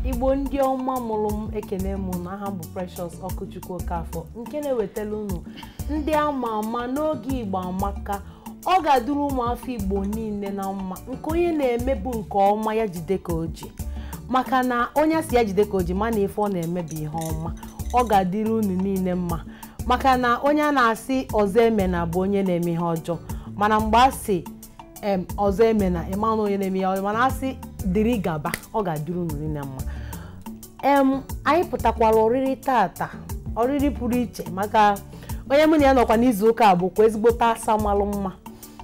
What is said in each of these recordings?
Igbo ndị ọma mụrụ m ekene mụ na aha bụ Precious Ọkụchukwu Okafọ nke na-ewetala unu ndị ama ama n'oge Igbo amaka ọ ga-adụrụ ụmụafọ Igbo niile na mma nke onye na-emebu nke ọma ya jide ka oji maka na onye si ya jide ka oji mana ife ọ na-emebi ihe ọma ọ ga-adịrị unu niile mma maka na onye a na-asị ọzọ emena bụ onye na-eme ihe ọjọọ mana mgbe asị ọzọ emena ịmanụ onye na-eme ihe ọjọọ mana asị dịrị gaba ọ ga-adịrị unu niile mma anyị pụtakwara oriri tata oriri pụrụ iche maka onye mụ na ya nọkwa n'izu ụka bụkwa ezigbo asa malụ mma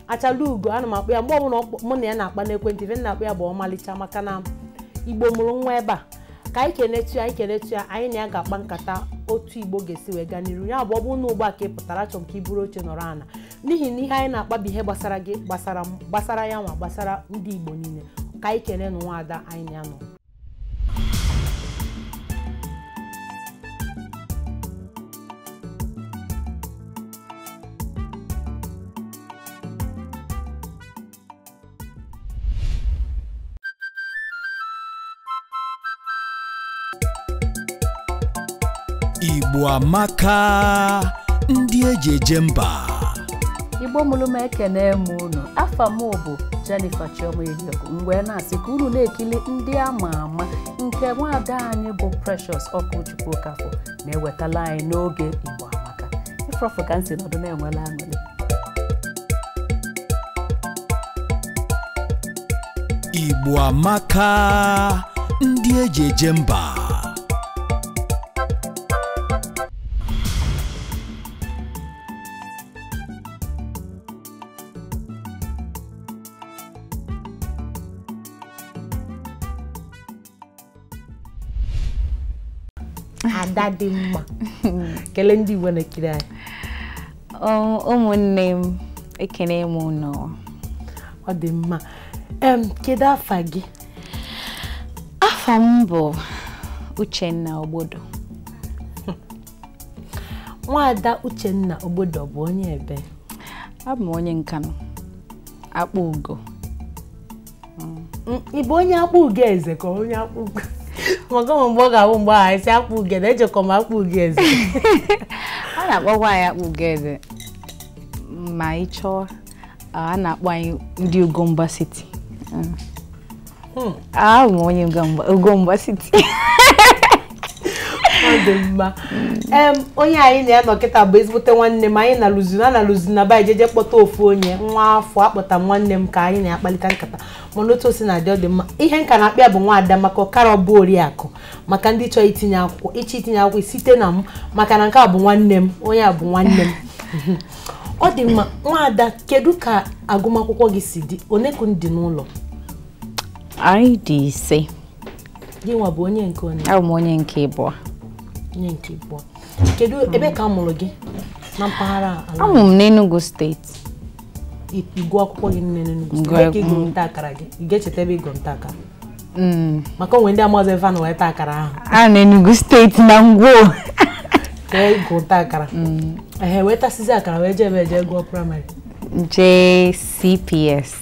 achala ugo ana m akpọ ya mgbe ọbụla mụ na ya na-akpa n'ekwentị ife na-akpọ ya bụ ọmalịcha maka na Igbo mụrụ nwa ebe a ka anyị kenetu ya anyị na ya ga-akpa nkata otu Igbo ga-esi wee gaa n'iru ya bụ ọ bụrụ na ugbu a ka ị pụtara chọrọ ka ị bụrụ oche nọrọ ana n'ihi na ihe anyị na-akpabi ihe gbasara gị gbasara ya nwa gbasara ndị Igbo niile ka anyị kene na nwaada anyị na ya nọ. Igbo amaka ndị ejeje mba. Igbo mụrụ m ekene m unu afa m bụ Jennifer Chioma Eliọgụ mgbe na-asị ka unu na-ekili ndị ama ama nke nwaada anyị bụ Precious Ọkụchukwu Okafọ na-ewetala anyị n'oge Igbo amaka ifrọfụ ka nsi nọdụ na-enwela aṅụrị. Igbo amaka ndị ejeje mba. Ada dị mma kele ndị Igbo na-ekiri anyị. Ụmụnne m ekene m unu. Ọ dị mma. Kedu afa gị? Afa m bụ Uchenna Ogbodo. Nwaada Uchenna Ogbodo bụ onye ebe? Abụ m onye Nkanu. Akpụ ugo. Ị bụ onye akpụ ugo eze ka onye akpụ ugo? Maka mgbe ọ ga-abụ mgbe ahụ esi akpụ ugo na-ejekọ m akpụ ugo eze. A na-akpọkwa ya akpụ ugo eze ma ị chọọ a na-akpọ anyị ndị Ugomba City. Abụ m onye Ugomba City. Ọ dị mma. Onye anyị na-anọ kịta bụ ezigbote nwanne m anyị na-alụzi na ba ejeje kpọta ofu onye nwa afọ akpọta nwanne m ka anyị na-akpalite nkata mana otu osi na-adị ọ dị mma ihe nka na-akpịa bụ nwaada maka ọkara bụ oriakụ maka ndị chọọ itinye akwụkwọ site na m maka na nke a bụ nwanne m onye a bụ nwanne m. Ọ dị mma nwaada kedu ka agụmakwụkwọ gị si dị onekwu dị n'ụlọ? Anyị dị ise. Gị nwa bụ onye nke onye? Abụ m onye nke ịbụọ. Onye nke ịbụọ. Kedu ebe ka a mụrụ gị na mpaghara ala? Amụ m n'Enugu steeti. Ịgụ akwụkwọ gị n'Enugu steeti? Ebe ka ị gụrụ nta akara gị? Ị ga-echeta ebe ị gụrụ nta akara? Maka onwe ndị amaghịzi ebe a na wee taa akara ahụ. A n'Enugu steeti na Ngwo. Ka ị gụrụ nta akara? Wee tasizi akara wee jee ebe eje gụọ praịmarị? JCPS.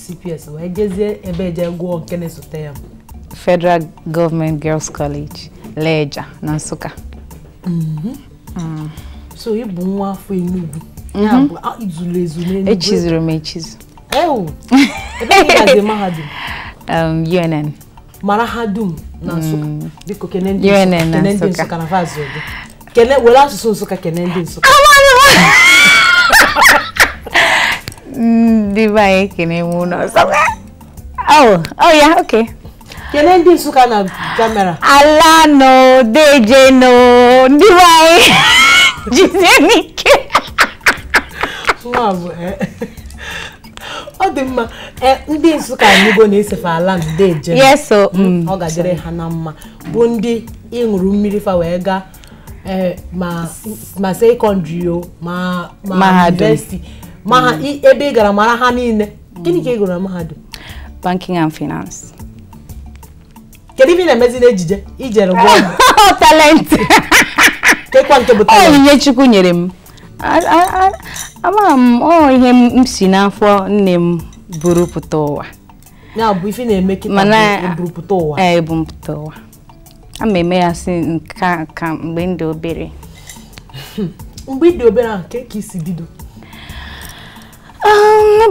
CPS wee jezie ebe eje gụọ nke na-esote ya? Federal Government Girls College, Leja, na Nsụka. So ị bụ nwa afọ Enugu. Ya bụ izulu ezu n'Enugu. Echizuru m echizu. Ebe ị gazi mahadum? UNN. Mahadum na Nsụka. Biko kene ndị Nsụka na vaazụ gị. Kene were asụsụ Nsụka kene ndị Nsụka. Ndị be anyị kene mụ n'Nsụka. Oh yeah, okay. Kene ndị Nsụka na kamera. Ala no, deje no, ndị be anyị jizie n'ike. Nwa bụ ọ dị mma ndị Nsụka n'Igbo na-esefe ala deje. Yes, so ọ ga-adịrị ha na mma bụ ndị ịṅụrụ mmiri fa wee gaa ma secondary o ma university ma ebe ị gara mara ha niile. Gịnị ka ị gụrụ na mahadum? Banking and Finance. Kedu ife na-emezi n'ejije ijere gụọ? Talent. Kekwa nke bụ talent. Onyinye Chukwu nyere m. Ama m ihe m si n'afọ nne m buru pụta ụwa. Ya bụ ife na-eme kịta mana ebumpụta ụwa. Ebumpụta ụwa. A ma eme ya si ka mgbe ndị obere. Mgbe dị obere ahụ ka isi bido?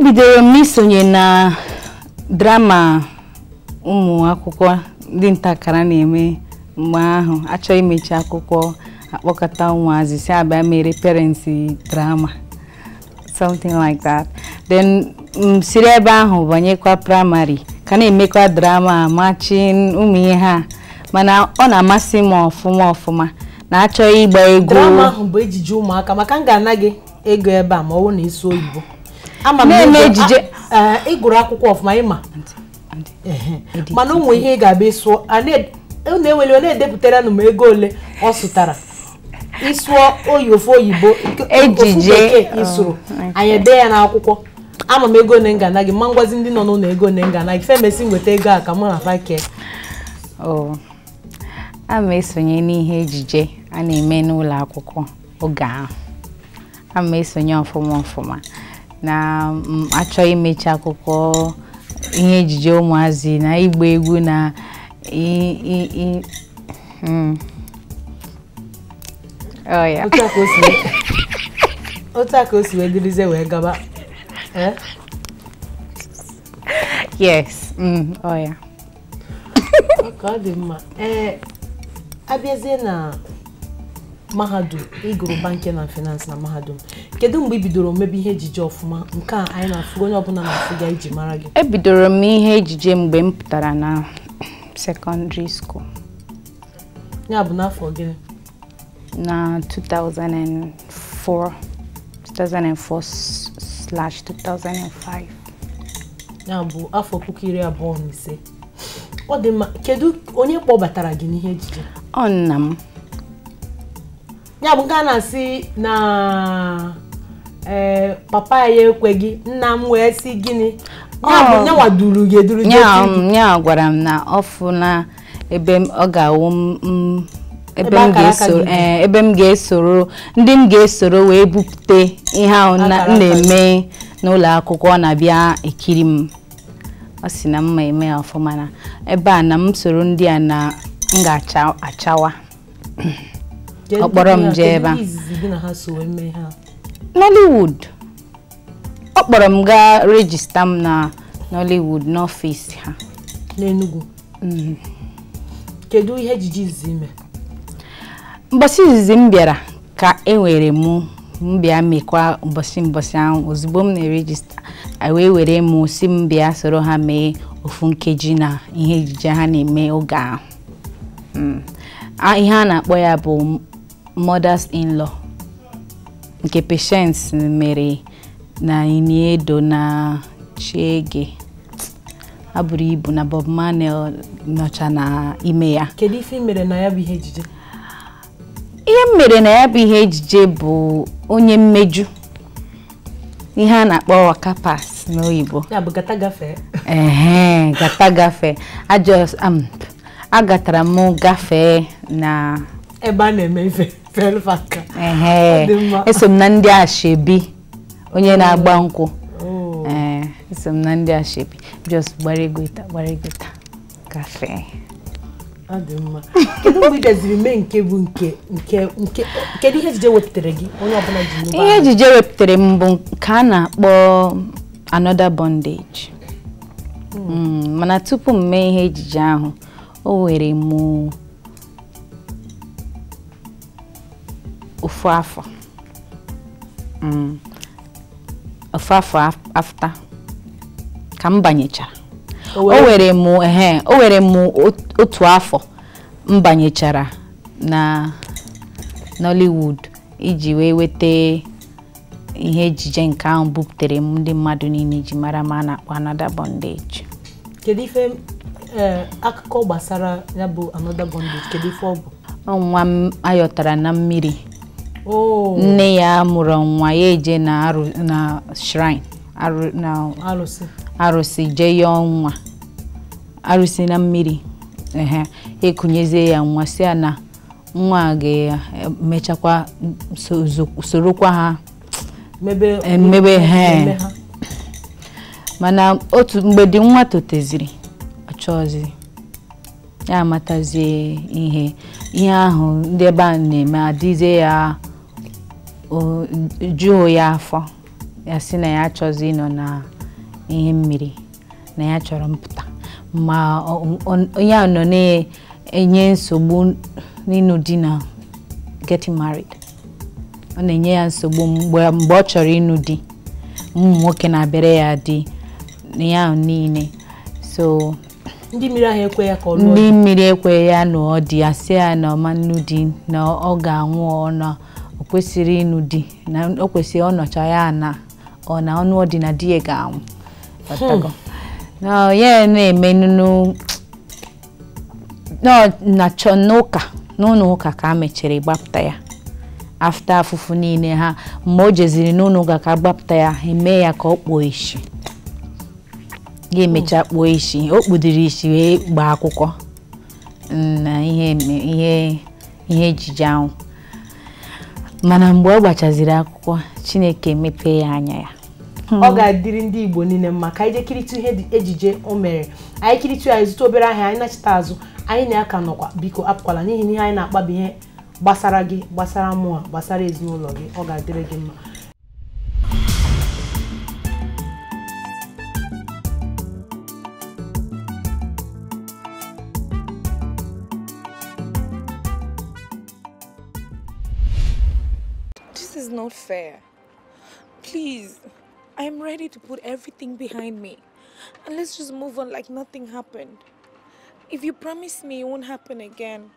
Bidoro m isonye na drama ụmụ akwụkwọ ndị ntakara na-eme mgbe ahụ. Achọ imechi akwụkwọ akpọkọta ụmụazị si abịa mere parents drama, something like that. Then siri ebe ahụ banyekwa primary ka na-emekwa drama machin ụmụ ihe ha, mana ọ na-amasị m ọfụma na achọ ịgba egwu. Drama ahụ bụ ejije ụmụaka maka m ga-ana gị ego ebe a ma ọ bụ na isi oyibo. Ama m na-eme ejije ịgụrụ akwụkwọ ọfụma ịma mana ụmụ ihe ị ga-abịa ịsụọ na-eweli na-edepụtara nụ m ego ole ọ sụtara ịsụọ oyibo ejije ịsụrụ anyị ede ya n'akwụkwọ. Ama m ego ne ngana gị ma ngwazi ndị nọ n'ụlọ ego ne ngana gị femesi nweta ego a ka mụ na fake. A ma esonye n'ihe ejije a na-eme n'ụlọ akwụkwọ oge ahụ. A ma esonye ọfụma na achọ imechi akwụkwọ ihe ejije ụmụazị na igba egwu na otu a ka o si wee dịrịzie wee gaba. Yes, ya ka ọ dị mma. Abịazie na mahadum ịgụrụ banking and finance na mahadum, kedu mgbe ị bidoro mebe ihe ejije ọfụma nke a anyị na-afụ onye ọbụla na-afụga iji mara gị? Ebidoro m ihe ejije mgbe m pụtara na secondary school. Ya bụ n'afọ gịnị? Na 2004/2005. Ya bụ afọ 2025. Ọ dị mma. Kedu onye kpọbatara gị n'ihe ejije? Ọ nna m. Ya bụ nke a na-asị na papa ya ekweghị, nna m wee sị gịnị? Ya bụ nyanwa duru gị eduru gị. Nya gwara m na ọfụ na ebe ọ ga-awụ ebe m ga-esoro ndị m ga-esoro wee bupute ihe ahụ na-eme n'ụlọ akwụkwọ na-abịa ekiri m. Ọ sị na mma eme ya ọfụma na ebe a na m soro ndị a na m ga-achawa. Ọ kpọrọ m jee ebe a. Nollywood. Ọ kpọrọ m gaa regista m na Nollywood n'ọfịs ha n'Enugu. Kedu ihe ejije izizi ime? Mbọsị izizi m bịara ka enwere m bịa mekwa mbọsị ahụ ozugbo m na-erejista wee were m si m bịa soro ha mee ofu nkeji na ihe ejije ha na-eme oge ahụ. Ihe a na-akpọ ya bụ mothers in law nke Patience mere na Iniedo na Chiege abụrụ ibu na Bob Marley nọcha na ime ya. Kedu ife mere na ya bụ ihe ejije? Ihe mere na ya bụ ihe ejije bụ onye mmeju, ihe a na-akpọ wakapas n'oyibo. Ya bụ gata gafee. Gata gafee. Agatara m gafee na ebe a na-eme ife felfaka. Eso m na ndị ashebi onye na-agba nkwụ. Eso m na ndị ashebi just gbara egweta gafee. Ọ dị mma. Kedu mgbe ị bịaziri mee nke bụ kedu ihe ejije wepụtara gị onye ọbụla ji n'ụba? Ihe ejije wepụtara m bụ nke a na-akpọ Another Bondage. Mana tupu m mee ihe ejije ahụ o were m ofu afọ after ka m banyechara. O were m otu afọ m banyechara na Nollywood iji wee weta ihe ejije nke ahụ buputere m ndị mmadụ niile ji mara ma na-akpọ Another Bondage. Kedu ife akụkọ gbasara ya bụ Another Bondage? Kedu ife ọ bụ? Nwa m ayọtara na mmiri. Nne ya mụrụ nwa ya eje na shrine arụsị jee ya nwa arụsị na mmiri. Ekunyezie ya nwa si ya na nwa ga-emechakwa sorokwa ha mebe mana otu mgbe dị nwa toteziri ọchọzi ya amatazie ihe ahụ ndị ebe a na-eme adịzie ya jụọ ya afọ ya si na ya achọzi ịnọ na ihe mmiri na ya chọrọ mpụta ma onye a nọ na-enye nsogbu n'ịnụ di na getting married ọ na-enye ya nsogbu mgbe ọ chọrọ ịnụ di ụmụ nwoke na-abịara ya di na ya niile so ndị mmiri ahụ ekwe ya ka ọ lụọ ndị mmiri ekwe ya na ọ dị asị ya na ọma nnu di na ọ ga-anwụ na o kwesịrị ịnụ di na o kwesịrị ọnọcha ya na ọ na ọnụ ọ dị na di ya ga-anwụ na ya na-eme nnu na n'ụlọ ụka ka a mechara gbapụta ya after afụfụ niile ha mgbe o jeziri n'ụlọ ụka ka gbapụta ya eme ya ka ọ kpuo isi ya emecha kpuo isi o kpudiri isi wee gbaa akwụkwọ na ihe ejije ahụ mana mgbe ọ gbachaziri akwụkwọ Chineke mepee ya anya ya ọ ga-adịrị ndị Igbo niile mma ka anyị jekiritu ihe ejije o mere anyị kiritu ya zụta obere ahịa anyị nachita azụ anyị na-aka nọkwa biko apụkwala n'ihi na ihe anyị na-akpabi ihe gbasara gị gbasara mụ gbasara ezinụlọ gị ọ ga-adịrị gị mma. This is not fair. Please, I am ready to put everything behind me and let's just move on like nothing happened. If you promise me it won't happen again.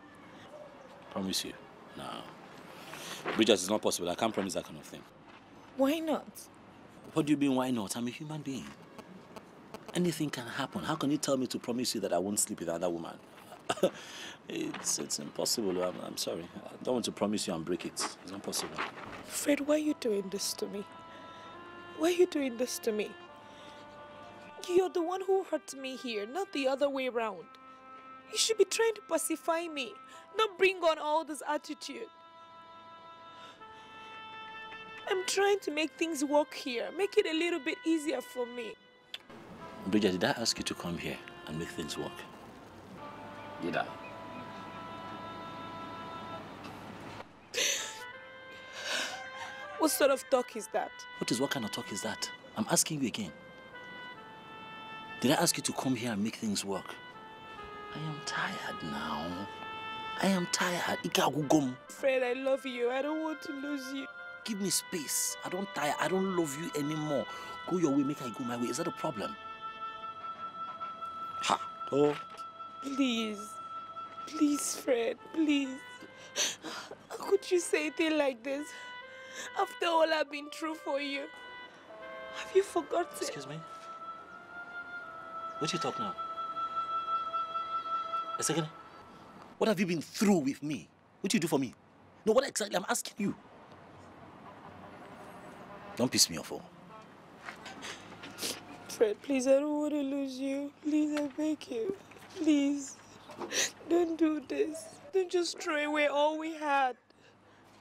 Promise you? No. Bridget, it's not possible. I can't promise that kind of thing. Why not? What do you mean, why not? I'm a human being. Anything can happen. How can you tell me to promise you that I won't sleep with another woman? It's impossible. I'm sorry. I don't want to promise you and break it. It's not possible. Fred, why are you doing this to me? Why are you doing this to me? You're the one who hurt me here, not the other way around. You should be trying to pacify me, not bring on all this attitude. I'm trying to make things work here, make it a little bit easier for me. Bridget, did I ask you to come here and make things work? Did I? What sort of talk is that? What kind of talk is that? I'm asking you again. Did I ask you to come here and make things work? I am tired now. I am tired. Fred, I love you. I don't want to lose you. Give me space. I don't tire. I don't love you anymore. Go your way, make I go my way. Is that a problem? Ha! Oh. Please. Please, Fred. Please. How could you say a thing like this? After all I've been through for you. Have you forgotten? Excuse me? What you talk now? A second. What have you been through with me? What do you do for me? No, what exactly? I'm asking you. Don't piss me off. Oh. Fred, please, I don't want to lose you. Please, I beg you. Please. Don't do this. Don't just throw away all we had.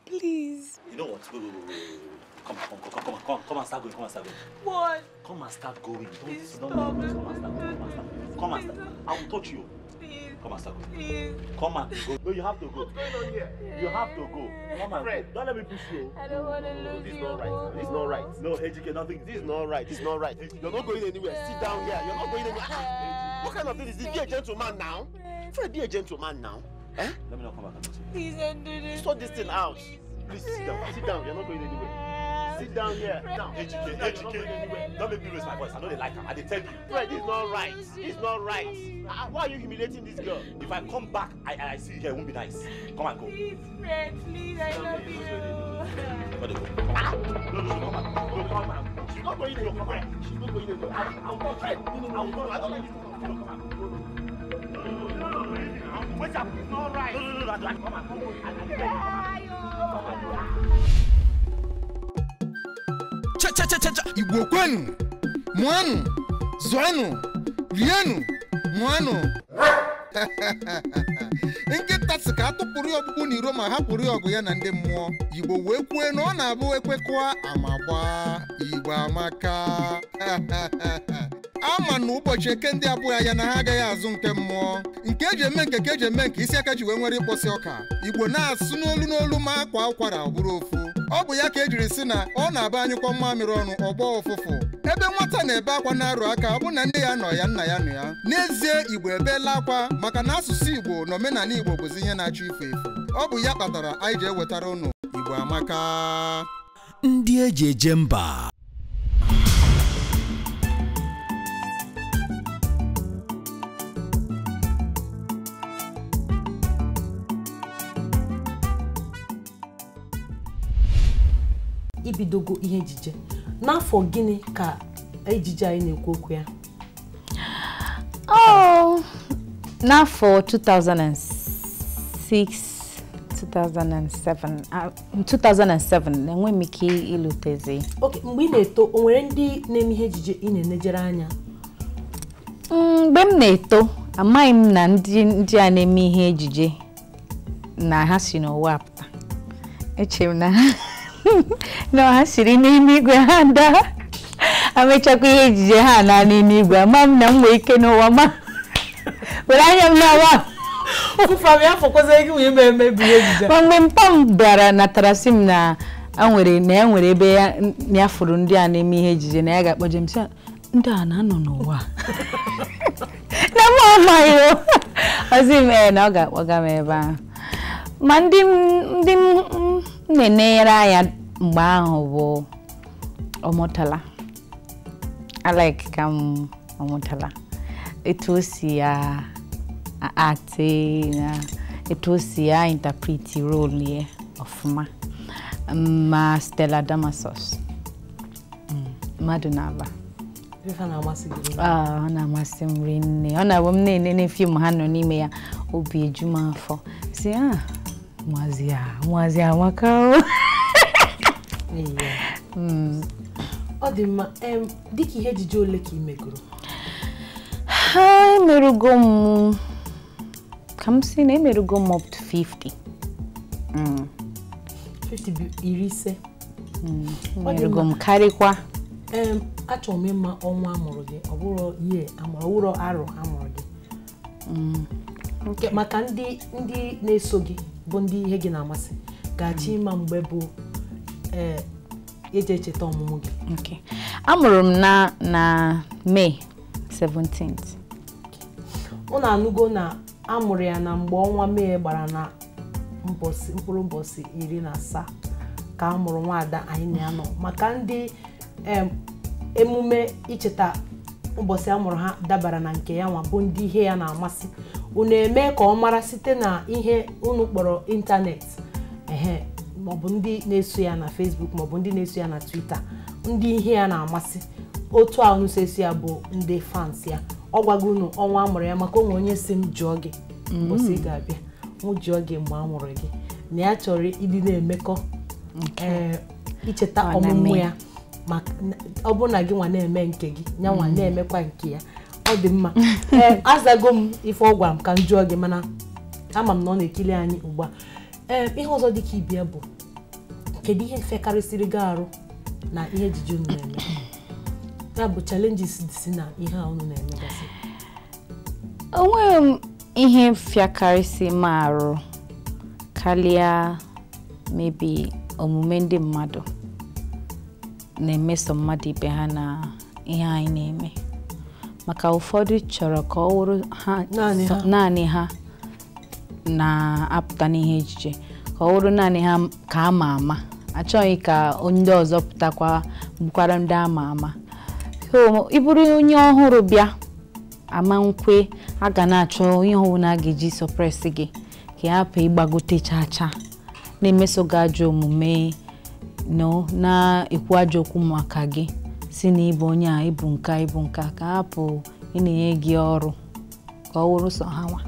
Please. You know what? Wait. Come and start going. Come and start going. What? Come and start going. Please Don't stop. come and start. Come and start. I will touch you. Please. Come and start going. Please. Come and go. No, you have to go. What's going on here? You have to go. Come and Fred, go. Don't let me push you. I don't want to lose This is you. not right. This is not right. No, HK, nothing. This is not right. This is not right. You're not going anywhere. Sit down here. You're not going anywhere. What kind of thing is this? Be a gentleman now. Fred, be a gentleman now. Eh? Let me not come back and talk to you. Please don't do this. Sort this thing out. Please sit down. Sit down. You're not going anywhere. Sit down here. Sit down. HK, don't make me raise my voice. I know they like her. I did tell you. Fred, this is not right. This is not right. Why are you humiliating this girl? If I come back, I see her, it won't be nice. Come and go. Please, Fred, please, I love you. Let me go. No, come on. No, come on. She's not going anywhere. Come on. She's not going anywhere. I'll go. Fred. No. I don't like this. No, come on. No. Wait up. It's not right. No. Come on. Cha Igbo kwenu mwanu zwanu rienu mwanu nkịta sị ka atụpụrụ ya ọkpụkpụ n'iro ma hapụrụ ya ọgụ ya na ndị mmụọ Igbo wee kwue na ọ na-abụ ekwekọa amagba Igbo amaka ama na ụbọchị eke ndị abụghị ya na ha agaghị azụ nke mmụọ nke eji eme nke eji eme nke isi aka ji wee nwere ịkpọsị ọka Igbo na-asụ n'olu ma akwa ụkwara ọ bụrụ ofu ọ bụ ya ka ejiri si na ọ na-aba anyụkọ mmamịrị ọnụ ọgbọ ụfụfụ ebe nwata na-ebe akwa na-arụ aka ọ bụ na nne ya nọ ya nna ya nọ ya n'ezie Igbo ebeela akwa maka na asụsụ Igbo na omenala Igbo bụzi ihe na-achọ ife efu ọ bụ ya kpatara anyị ji ewetara ụnụ Igbo amaka ndị eji eje mba ibidogo ihe ejije n'afọ gịnị ka ejije anyị na-ekwu okwu ya n'afọ 2007 enwe m ike ịlụtezi oke mgbe ị na-eto o nwere ndị na-eme ihe ejije ị na-enejere anya mgbe m na-eto amaghị m na ndị a na-eme ihe ejije na ha si n'ụwa apụta eche m na ha siri n'ime igwe ha daa amechakwa ihe ejije ha na n'ime igwe ama m na m nwee ike n'ụwa ma were anya m n'awa ụfam ya fọkwazị gị nwunye mmemme bụ ihe ejije ma mgbe mpa m bịara natara sị m na enwere ebe ya fụrụ ndị a na-eme ihe ejije na ya ga-akpọje m sị ndị a na-anọ n'ụwa na m amaghị ozi m na ọ ga-akpọga m ebe ahụ ma ndị m na-enyere anya mgbe ahụ bụ Ọmụtala like ka m Ọmụtala etu o si ya akti na etu o si ya interpreti role ya ọfụma ma Stella Damasus mmadụ na-aba ọ na-amasị m rinne ọ na-abụ m na-enene fim ha nọ n'ime ya obi eju m afọ si mwazi amaka ọ dị mma dịka ihe ejije ole ka ị megoro emerugo m ka m si na emerugo m up to 50 bụ 50 emerugo m karịkwa achọrọ m ịma ọnwa amụrụ gị ọ bụrụ ihe amụrụ arọ amụrụ gị maka ndị na-eso gị bụ ndị ihe gị na-amasị ga-achọ ịma mgbe bụ eji echeta ọmụmụ gị amụrụ m na May 17th ọ na-anụgo na amụrụ ya na mgbe ọnwa Mee gbara na mkpụrụ ụbọchị 17 ka amụrụ nwaada anyị na-anọ maka ndị emume icheta ụbọchị amụrụ ha dabara na nke ya nwa bụ ndị ihe ya na-amasị unu eme ka ọ mara site na ihe unu kpọrọ ịntanetị maọbụ ndị na-eso ya na Facebook maọbụ ndị na-eso ya na Twitter ndị ihe ya na-amasị otu a unu sesi ya bụ ndị fans ya ọ gwago unu ọnwa amụrụ ya maka onwe onye si m jụọ gị ụbọchị ị ga-abịa m jụọ gị mgbe amụrụ gị na ya chọrọ ịdị na-emekọ icheta ọmụmụ ya maka ọ bụ na gị nwa na-eme nke gị ya nwa na-emekwa nke ya ọ dị mma azago m ife ọgwa m ka m jụọ gị mana ama m na ọ na-ekili anyị ugbu a ihe ọzọ dị ka ibia bụ kedu ihe fekarịsịrị gị arụ na ihe ejije unu na-eme ya bụ challenges dị si na ihe a unu na-emegasị onwe m ihe fịakarịsị m arụ karịa maybe omume ndị mmadụ na-emeso mmadụ ibe ha na ihe anyị na-eme maka ụfọdụ chọrọ ka ọ wụrụ naanị ha na-apụta n'ihe ejije ka ọ wụrụ naanị ha ka ama ama achọghị ka ndị ọzọ pụtakwa bụkwara ndị ama ama so ịbụrụ onye ọhụrụ bịa ama nkwe a ga na-achọ ihe ọwụ na a ga-eji sọpresị gị ka ya hapụ ịgbagote chacha na-emeso gị ajọ omume na-ekwu ajọ okwu maka gị si na ịbụ onye a ịbụ nka ka hapụ ị na-enye gị ọrụ ka ọ wụrụ sọ ha nwa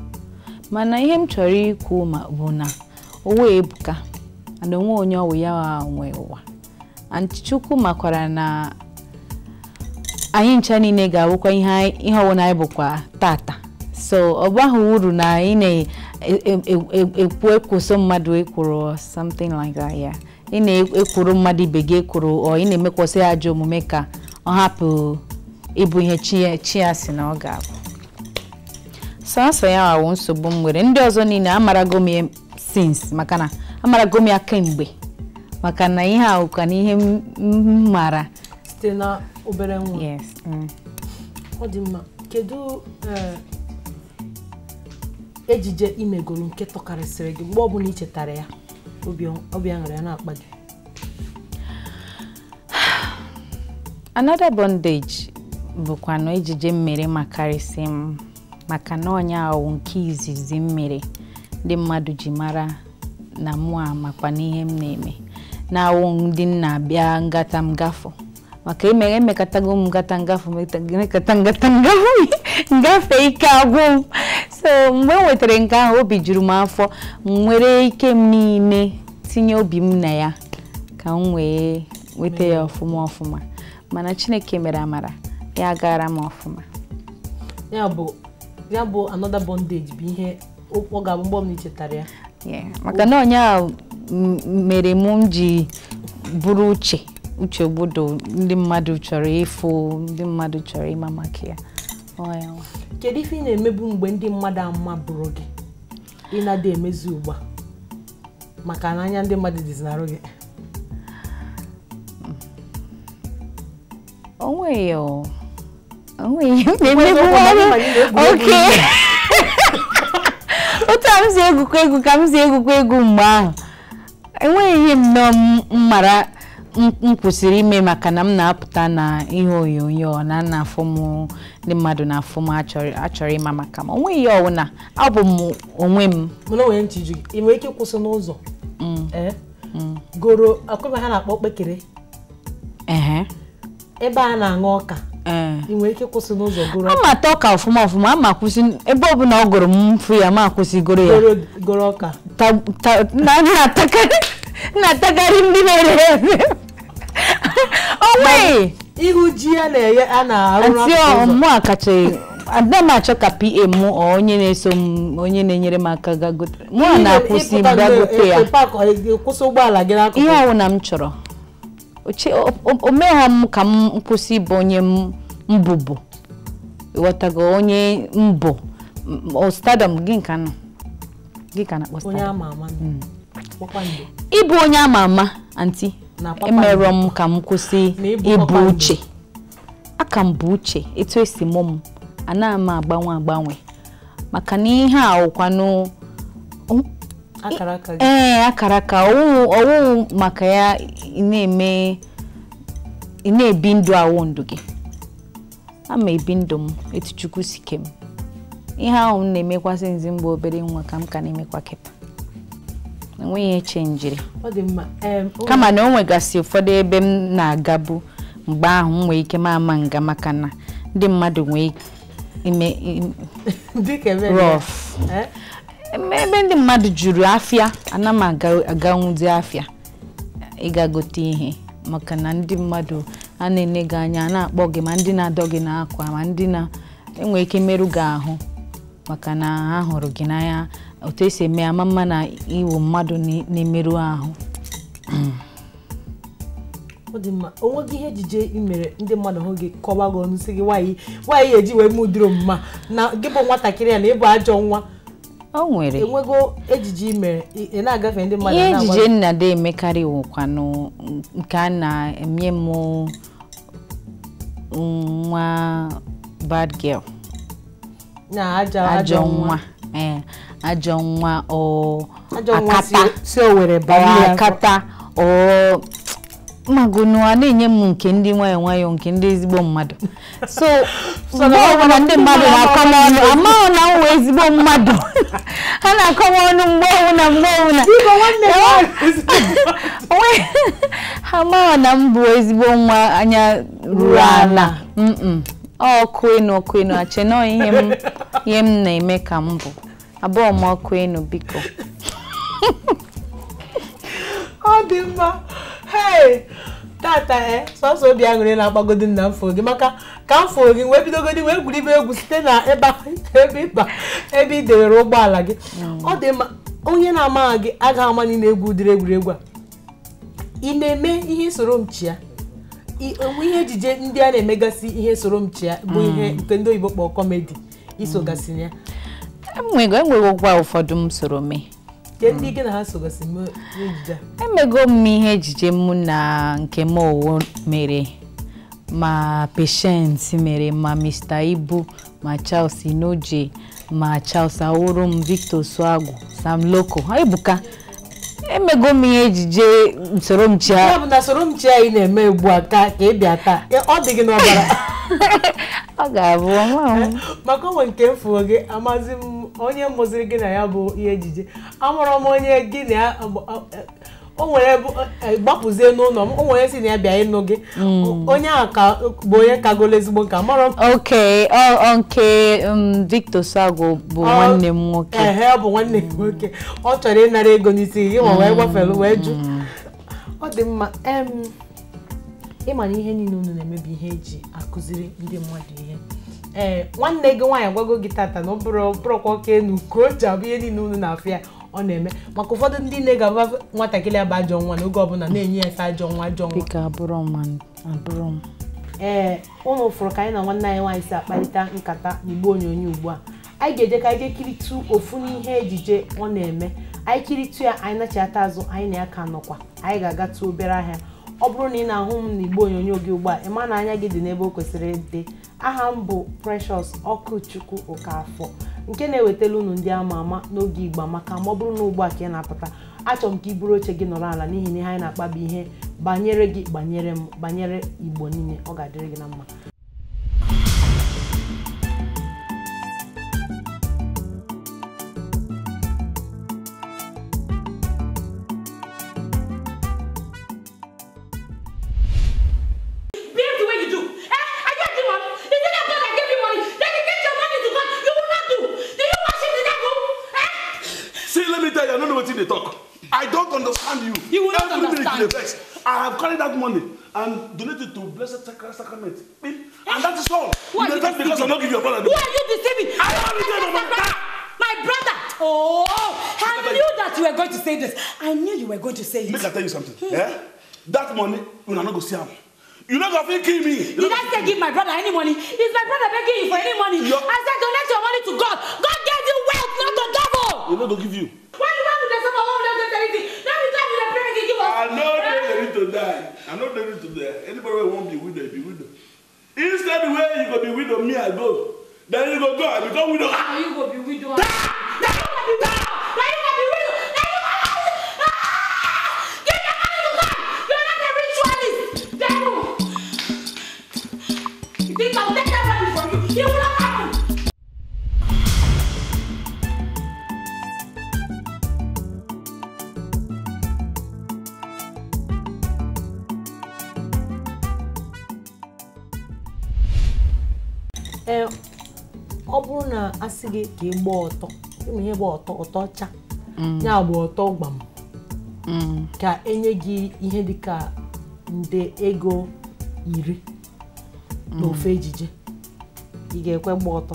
mana ihe m chọrọ ikwu bụ na owe ebuka na onwe onye ọwụ ya nwe ụwa Chukwu makwara na anyị ncha niile ga-awụkwa ihe ọwụ na anyị bụkwa tata so obahu uru na ine ekwu so mmadụ ekwuru something like that yeah ine ekwuru mmadụ ibege ekwuru o ine mekwose ajọ omume ka ọ hapụ ịbụ ihe chi ya si na ọ ga-abụ so ya awụ nsogbu m nwere ndị ọzọ niile amarago m since maka na amarago m ya kemgbe maka na ihe ahụ ka na ihe m mara site na obere nwa yes ọ dị mma kedu ejije imegoro nke tọkarịsịrị gị mgbe ọbụla ichetara ya obi aṅụrị ya na-akpa gị another bondage bụkwanụ ejije mmere makarịsị m maka na onye ahụ nke izizi mmere ndị mmadụ ji mara na mụ a makwa n'ihe m na-eme na awụ ndị na-abịa ngata m gafọ maka emekatago m ngata ngafọ ngafe ike agwụ m so mgbe m nwetara nke ahụ obi juru m afọ nwere ike m niile tinye obi m na ya ka m wee nweta ya ọfụma mana Chineke mere amara ya gara m ọfụma ya bụ another bondage bụ ihe ọ ga-abụ mgbe m ichetara ya maka na onye ahụ mere m ji bụrụ Uche Ogbodo ndị mmadụ chọrọ ịfụ ndị mmadụ chọrọ ịma maka ya kedu ife ị na-emebu mgbe ndị mmadụ ama bụrụ gị ị na-adị emezi ugbu a maka na anya ndị mmadụ dịzi n'arụ gị onweghị okay otu a m si egwukwa egwu ka m si egwukwa egwu mgbe ahụ enweghị ihe m mara m kwụsịrị ime maka na m na-apụta na ihe onyonyo na na-afụ m ndị mmadụ na-afụ m achọrọ ịma maka m onweghị ihe ọwụna abụ m onwe m mana onwe ntiji gị ị nwere ike kwụsị n'ụzọ goro akwụkwọ ha na-akpọ kpekere ebe a na-aṅụ ọka ị nwere ike kwụsị n'ụzọ goro ama ata ọka ọfụma ama kwụsị ebe ọbụla ọ gụrụ m mfu ya ma kwụsị goro ya goro ọka na-atakarị ndị na-ere onwe ihu ji ya na-eye a na-arụ mụ akacha ada m achọ ka PA mụ onye na-eso m onye na-enyere m aka gagote mụ na-akwụsị gagote ya kwụsị ụgbọala gị n'akụkụ ihe ọwụ na m chọrọ o megha m ka m kwụsị ịbụ onye mbụbụ ịghọtago onye mbụ stardom gị ka na-akpọ stardom ịbụ onye ama ama anti emerọ m ka m kwụsị ịbụ Uche aka m bụ Uche etu esi mụ m ana m agbanwe maka na ihe a ụkwanụ akara aka ọwụ maka ya ị na-ebi ndụ awụ ndụ gị ama ebi ndụ m etu Chukwu si ke m ihe ahụ m na-emekwasị nzi mgbe obere nwa ka m ka na-emekwa kịta enweghị ihe chenjiri kama na o nwegasị ụfọdụ ebe m na-agabu mgbe ahụ m nwee ike ama nga maka na ndị mmadụ nwee ime rough ebe ndị mmadụ juru afịa ana m aganwụzi afịa ịgagote ihe maka na ndị mmadụ a na-ene gị anya na-akpọ gị ma ndị na-adọ gị n'akwa ma ndị na-enwe ike merụ gị ahụ maka na ha hụrụ gị n'anya otu esi eme ama mma na iwu mmadụ na-emerụ ahụ ọ dị mma onweghị ihe ejije imere ndị mmadụ hụ gị kọba gị ọnụ sị gị nwaanyị eji wee mụdịrị mma na gị bụ nwatakịrị ya na ịbụ ajọ nwa o nwere enwego ejije imere ị na-agafe ndị mmadụ ihe ejije nna-ada emekarị wụkwanụ nke a na-eme m nwa bad girl na ajọ nwa ajọ nwa akata si Owerri akata magonu a na-enye m nke ndị nwayọọ nke ndị ezigbo mmadụ so mgbe ọbụla ndị mmadụ na-akọ m ọnụ amaghị na m wee ezigbo mmadụ ha na-akọ m ọnụ mgbe ọbụla ha amaghị na m bụ ezigbo nwa anya ruru ala ọkụ enu ache na ihe m na-eme ka m bụ abụọ m ọkụ enu biko ọ dị mma tata sọsọ obi aṅụrị na-akpagodi nna mfo gị maka ka m fụrụ gị wee bidogodi wee gwuribe egwu site na ebe ị dewere ụgbọala gị ọ dị mma onye na-amaghị gị agaghị ama na egwu ụdịrị egwuregwu a ị na-eme ihe soro m chia onwe ihe ejije ndị a na-emegasị ihe soro m chia bụ ihe nke ndị oyibo kpọrọ kọmedi isogasị ya enwegokwa ụfọdụ m soro mee ndị gị na ha sogasị ejije emego m ihe ejije m na nke m owo mere ma Patience mere ma Mr. Ibu ma Charles Inoje ma Charles Aworom Victor Suagu Sam Loko ha ebuka emego m ihe ejije soro m chia ya bụ na soro m chia anyị na-eme ugbu a ka ị bịa taa ọ dị gị n'ọbara ọ ga-abụ maka onwe nke mfụ gị amazi m onye mụziri gị na ya bụ ihe ejije amụrụ m onye gị na ya o nwere gbapụzie n'ụlọ m o nwere si na ya bịa ịnụ gị onye ahụ ka bụ onye kagolo ezigbo nka mara okay nke Victor Sago bụ nwanne m nwoke ọ bụ nwanne m nwoke ọ chọrọ ịnara ego n'isi gị ma wee gbafelu wee jụ ọ dị mma ịma na ihe niile unu na-emebi ihe eji akụziri ndị mmadụ ihe nwanne gị nwaanyị gwago gị tata na ọ bụrụkwa oke enu ka o ji abụ ihe niile unu na-afụ ya ọ na-eme maka ụfọdụ ndị nne ga-aba nwatakịrị aba ajọ nwa n'oge ọbụla na-enye ya ajọ nwa biko abụrụ m ụnụ fụrụ ka anyị na nwanne anyị nwaanyị si akparịta nkata n'igbo onyonyo ugbu a anyị ga-eje ka anyị ga-ekiritu ofu n'ihe ejije ọ na-eme anyị kiritu ya anyị nachata azụ anyị na ya ka nọkwa anyị ga-agatu obere ahịa ọ bụrụ na ị na-ahụ m n'igbo onyonyo gị ugbu a ịma na anya gị dị n'ebe o kwesịrị ịdị aha m bụ Precious Ọkụchukwu Okafọ nke na-ewetala unu ndị ama ama n'oge Igbo maka ma ọ bụrụ na ugbu a ka ị na-apụta achọrọ m ka i buru oche gị nọrọ ala n'ihi na ihe anyị na-akpabi ihe banyere gị banyere m banyere Igbo niile ọ ga-adịrị gị na mma I don't understand you. You will not understand. I have carried that money and donated to Blessed Sacrament. And that is all. Why you not because I don't give your brother. Who are you deceiving? I don't my brother. Oh, I knew that you were going to say this. I knew you were going to say it. Make I tell you something. Yeah? That money, you are not going to see him. You're not going to kill me. Did I say give my brother any money? Is my brother begging you for any money? I said donate your money to God. God gave you wealth, not the devil. You're not going to give you. Why you want to tell someone who doesn't tell anything? Let me tell you the prayer he give us. I know they're ready to die. I know they're ready to die. Anybody who won't be widow, be widow. Instead, the way you go be widow, me I go. Then you go, I become widow. Now you go be widow. Now you go be widow. Now you go be widow. Now you go. Give your money to God. You're not a ritualist. Devil. You think I'll take that money from you? It will not happen. ọ bụrụ na asị gị ka ị gbaa ọtọ ịma ihe bụ ọtọ ọcha ya bụ ọtọ gbam ka enye gị ihe dịka nde ego 10 n'ofe ejije ị ga-ekwe gba ọtọ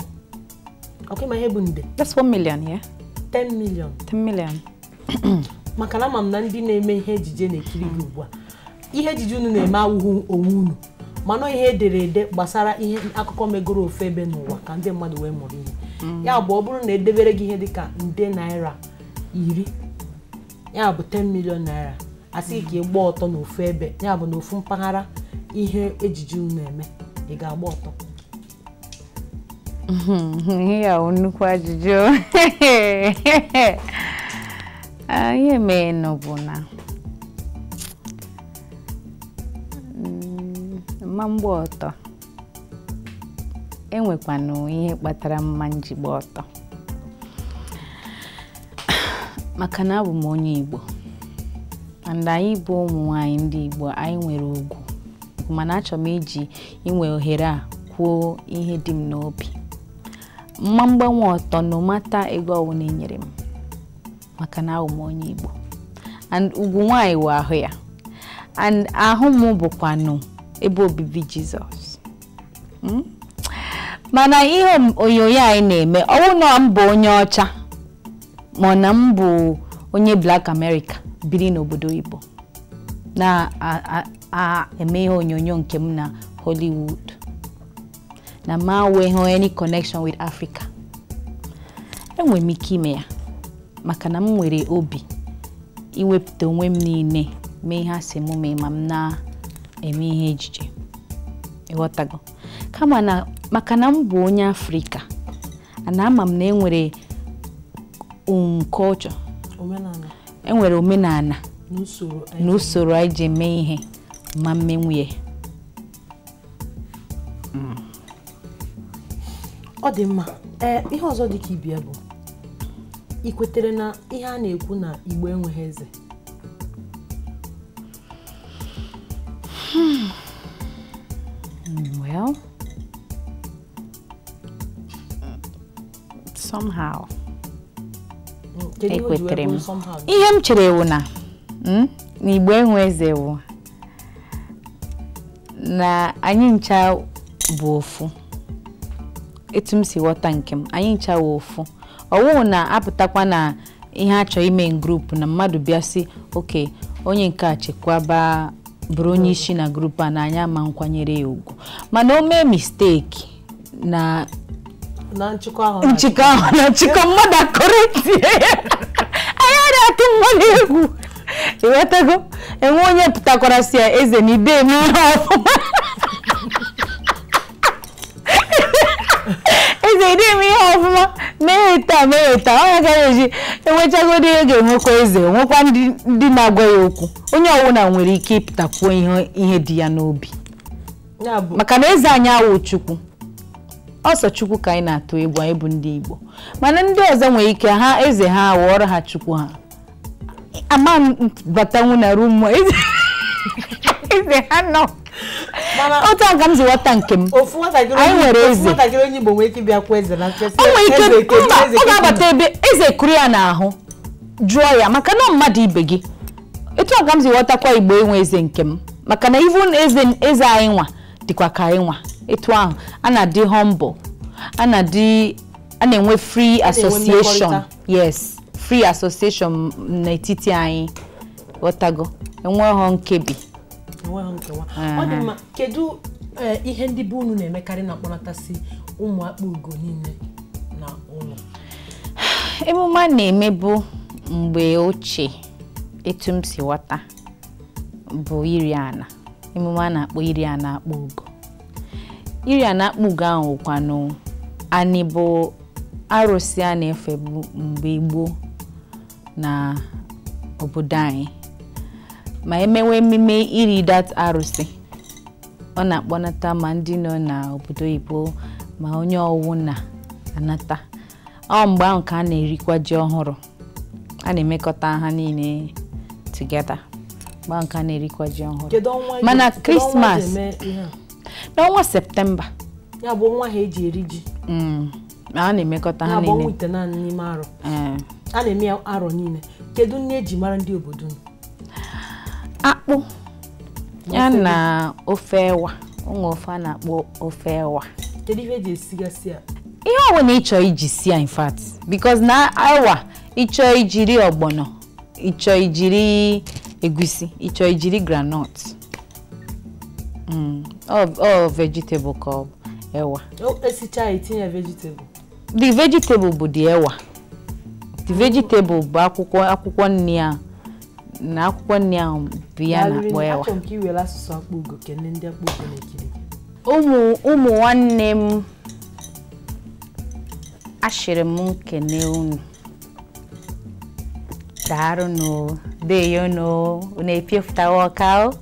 ọkụ ịma ihe bụ nde that's 1 million yeah 10 million 10 million maka na ama m na ndị na-eme ihe ejije na-ekiri gị ugbu a ihe ejije unu na-eme awụghị onwe unu mana ihe ederede gbasara ihe akụkọ megoro ofe ebe n'ụwa ka ndị mmadụ wee mụrụ ihe ya bụ ọ bụrụ na edebere gị ihe dịka nde naira 10 ya bụ 10 million naira asị ka ị gba ọtọ n'ofe ebe ya bụ n'ofu mpaghara ihe ejije unu na-eme ị ga-agba ọtọ ihe ya nnukwu ajụjụ ihe mee n'ọbụ na mma mgba ọtọ enwekwanụ ihe kpatara mma njigba ọtọ maka na abụ m onye Igbo and anyị bụ ụmụ nwanyị ndị Igbo anyị nwere ugwu mana achọrọ m iji inwe ohere a kwuo ihe dị m n'obi mma mgbanwe ọtọ no mata ego ọwụna enyere m maka na abụ m onye Igbo and ugwu nwanyị wụ ahụ ya and ahụ m bụkwanụ ebe obibi Jizọs mana ihe onyonyo anyị na-eme ọwụ na m bụ onye ọcha ma na m bụ onye Black America biri n'obodo Igbo na eme ihe onyonyo nke m na Hollywood na ma nweghị any connection with Africa. Enwe m ike ime ya maka na m nwere obi iwepụta onwe m niile mee ihe asị m mee ma m na-eme ihe ejije ịghọtago kama na maka na m bụ onye Africa ana ama m na enwere culture enwere omenala n'usoro anyị ji eme ihe ma mmenwuye ọ dị mma ihe ọzọ dị ka ibia bụ ikwetere na ihe a na-ekwu na Igbo enweghị eze well somehow ekwetere m ihe m chere ewu na Igbo enwe eze wụ na anyị ncha bụ ofu etu m si ghọta nke m anyị ncha wụ ofu ọwụ na apụtakwa na ihe a chọrọ ime group na mmadụ bịa si okay onye nke a chekwaba bụrụ onye isi na group a na anya ma nkwanyere ya ugwu mana o mee mistake na nchịkọ ahụ mmadụ akọrịtị anyị na-atụ mmadụ egwu iwetago enwe onye pụtakwara si ya eze na ide eme ihe ọfụma eze ide eme ihe ọfụma mee taa ọ ya gara eji enwechagodi ihe ga-enwekwa eze nwekwa ndị na-agwa ya okwu onye ọwụna nwere ike ịpụtakwuo ihe dị ya n'obi maka na eze anyị awụ Chukwu ọsọ Chukwu ka anyị na-atụ egwu anyị bụ ndị Igbo mana ndị ọzọ nwere ike ha eze ha awọrọ ha Chukwu ha ama batanwu na room eze ha nọ otu aka m ziwata nke m anyị nwere eze ọ ga-abata ebe eze kuru ya n'ahụ jụọ ya maka na mmadụ ibe gị etu aka m ziwatakwa Igbo enwe eze nke m maka na even eze anyị nwa dịkwa ka anyị nwa etu ahụ a na-adị humble a na-enwe free association yes free association n'etiti anyị ghọtago enweghị nkebi ọ dị mma kedu ihe ndị bụ unu na-emekarị na mkpọnatasị ụmụ akpa ugo niile na ụlọ emume a na-emebu mgbe ochie etu m si ghọta bụ iri ana emume a na-akpọ iri ana akpa ugo iri ana akpa ugo ahụ kwanụ anyị bụ arụsị a na-efe mgbe gboo na obodo anyị ma emewe ememe iri dat arụsị ọ na-akpọnata ma ndị nọ na obodo Igbo ma onye ọwụ na-anata ọ mgbe ahụ ka a na-erikwa ji ọhụrụ a na-emekọta ha niile together mgbe ahụ ka a na-erikwa ji ọhụrụ mana Christmas n'ọnwa Septemba ya bụ ọnwa ha eji eri ji a na-emekọta ha niile a na-eme arọ niile kedu nne eji mara ndị obodo akpụ ya na ofe ewa ụmụ ofe a na-akpọ ofe ewa kedu ihe eji esigasị ya ihe ọ bụla ịchọ iji si ya in fact because na ewa ịchọ ijiri ọgbọnọ ịchọ ijiri egusi ịchọ ijiri groundnut all vegetable ka ewa esicha itinye vegetable the vegetable bụ the ewa the vegetable bụ akwụkwọ nri a na akwụkwọ nri ahụ bụ ya na-akpọ ewa achọrọ m ka iwere asụsụ akpa ugo kene ndị akpa ugo na-ekiri ụmụ nwanne m ashịrị m nkene unu daarụ deyo na-epiefutawa ọka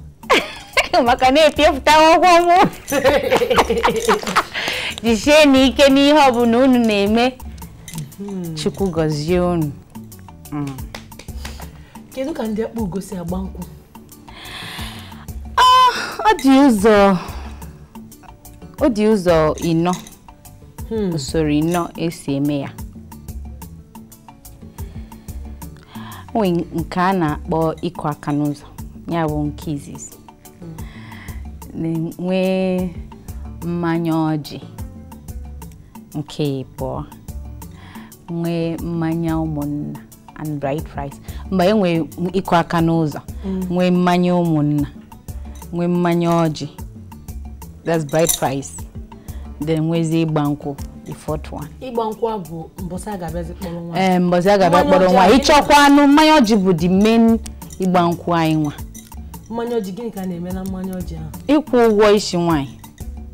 maka na-epiefutawa ọgwọ mụ jisie n'ike n'ihe ọbụla unu na-eme Chukwu gọzie unu kedu ka ndị akpa ugo si agba nkwụ ọ dị ụzọ ịnọ usoro ịnọ esi eme ya onwe nke a na-akpọ ịkụ aka n'ụzọ ya bụ nke izizi nwee mmanya ọjị nke ịbụọ nwee mmanya ụmụnna and bright rice mgbe enwe ịkụ aka n'ụzọ nwee mmanya ụmụnna nwee mmanya ọjị that's bright rice then nwezi ịgba nkwụ the fourth one ịgba nkwụ bụ mbọsị agabịazi kpọrọ nwa mbọsị agabịa kpọrọ nwa ịchọkwa anụ mmanya ọjị bụ the main ịgba nkwụ anyị nwa mmanya ọjị gịnị ka na-eme na mmanya ọjị ahụ ịkwụ ụgwọ isi nwaanyị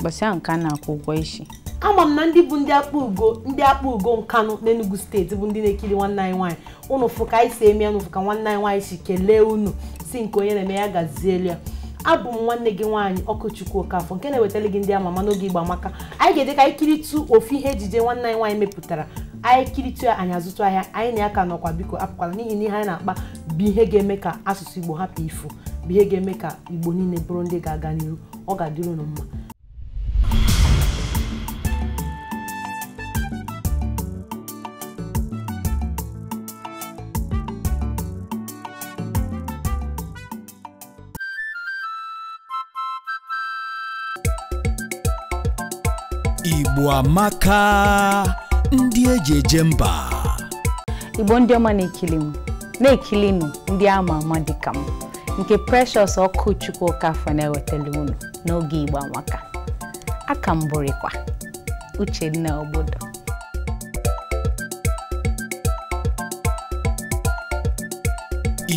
mbọsị ahụ ka a na-akwụ ụgwọ isi ama m na ndị bụ ndị akpa ugo Nkanụ n'Enugu steeti bụ ndị na-ekiri nwanne anyị nwaanyị unu fụ ka anyị si eme unu fụ ka nwanne anyị nwaanyị si kelee unu si nke onye na-eme ya gazielu ya abụ m nwanne gị nwaanyị Ọkụchukwu Okafọ nke na-ewetara gị ndị ama ama n'oge Igbo Amaka anyị ga-eje ka anyị kiritu ofu ihe ejije nwanne anyị nwaanyị mepụtara anyị kiritu ya anyị azụtụ ahịa anyị na ya ka nọkwa biko apụkwala n'ihi na ihe anyị na-akpa bụ ihe ga-eme ka asụsụ Igbo hapụ ifu bụ ihe ga-eme ka Igbo niile bụrụ ndị ga-aga n'iru ọ ga-adịrị unu mma Igbo Amaka ndị eji eje mba. Igbo ndị ọma na-ekili m ndị ama ama dịka m nke Precious Ọkụchukwu Okafọ na-ewetele unu n'oge Igbo Amaka. Aka m bụrịkwa Uche na Ogbodo.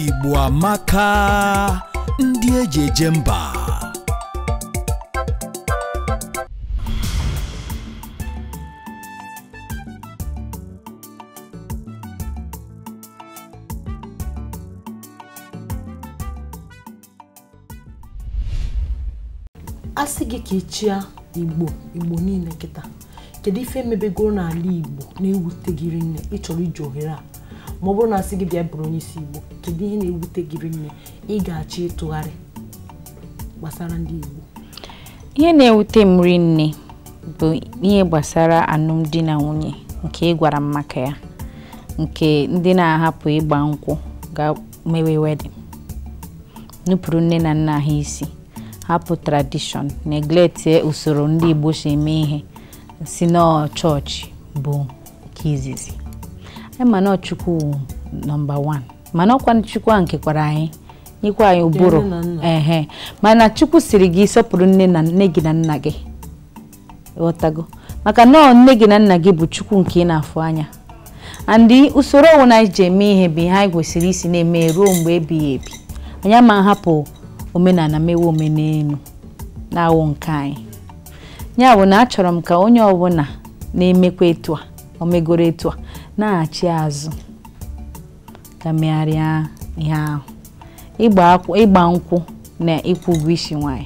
Igbo Amaka ndị eji eje mba. asị gị ka ịchịa Igbo niile kịta kedu ife mebegoro n'ala Igbo na-ewute gị nne ịchọrọ iji ohere a ma ọ bụrụ na asị gị bịa bụrụ onye isi Igbo kedu ihe na-ewute gị nne ị ga-achị ịtụgharị gbasara ndị Igbo ihe na-ewute m nne bụ ihe gbasara alụmdi na nwunye nke ị gwara m maka ya nke ndị na-ahapụ ịgba nkwụ ga mewe wedding nupụrụ nne na nna ha isi hapụ tradition neglect usoro ndị Igbo si eme ihe si na chọọchị bụ nke izizi mana Chukwu number 1 mana ọkwa Chukwu a nkekwara anyị nyekwa anyị ụbụrụ mana Chukwu siri gị sọpụrụ nne gị na nna gị ghọtago maka na nne gị na nna gị bụ Chukwu nke ị na-afụ anya and usoro ọwụna anyị ji eme ihe bụ ihe anyị kwesịrị isi na-eme ruo mgbe ebighị ebi anyị ma hapụ omenala mewe omenelu na-awụ nke anyị ya bụ na achọrọ m ka onye ọbụla na-emekwa etu a omegoro etu a na-achị azụ ka megharịa ihe ahụ ịgba nkwụ na ịkwụ ụgwọ isi nwaanyị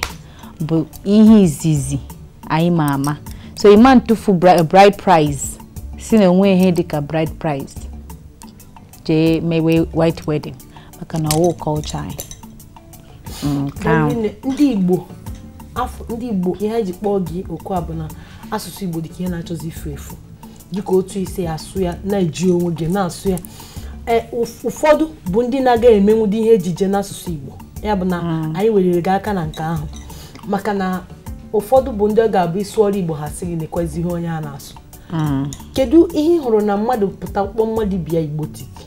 bụ ihe izizi anyị ma ama so ịma ntụfu bride price si na onwe ihe dịka bride price jee mewe white wedding maka na ọwụ culture anyị ndị Igbo ihe ji kpọọ gị oku abụ na asụsụ Igbo dịka ihe na-achọzi ifu efu dịka otu ise asụ ya na-eji onwe gị na-asụ ya ụfọdụ bụ ndị na-agaghị emenwudi ihe ejije n'asụsụ Igbo ya bụ na anyị werere gị aka na nke ahụ maka na ụfọdụ bụ ndị ọ ga-abụ isi ọrụ Igbo ha sị gị na-ekwezi ihe onye a na-asụ kedu ihe ị hụrụ na mmadụ pụta kpọọ mmadụ bịa Igbo tiki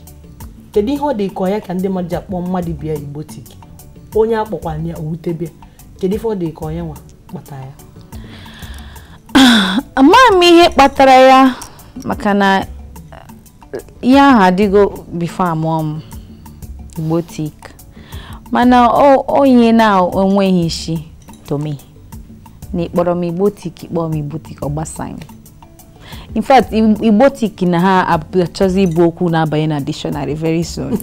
kedu ihe ọ dị ka ya ka ndị mmadụ ji akpọ mmadụ bịa Igbo tiki onye akpọkwara ya owutebịa kedu ife ọ dị ka onye nwa kpatara ya amaghị m ihe kpatara ya maka na ihe ahụ adịgo bifo amụọ m Igbo tik mana onye na-enweghị isi tomi na ịkpọrọ m Igbo tik kpọọ m Igbo tik ọ gbasaghị m in fact Igbo tik na ha achọzi ibu okwu na-abanye na dictionary very soon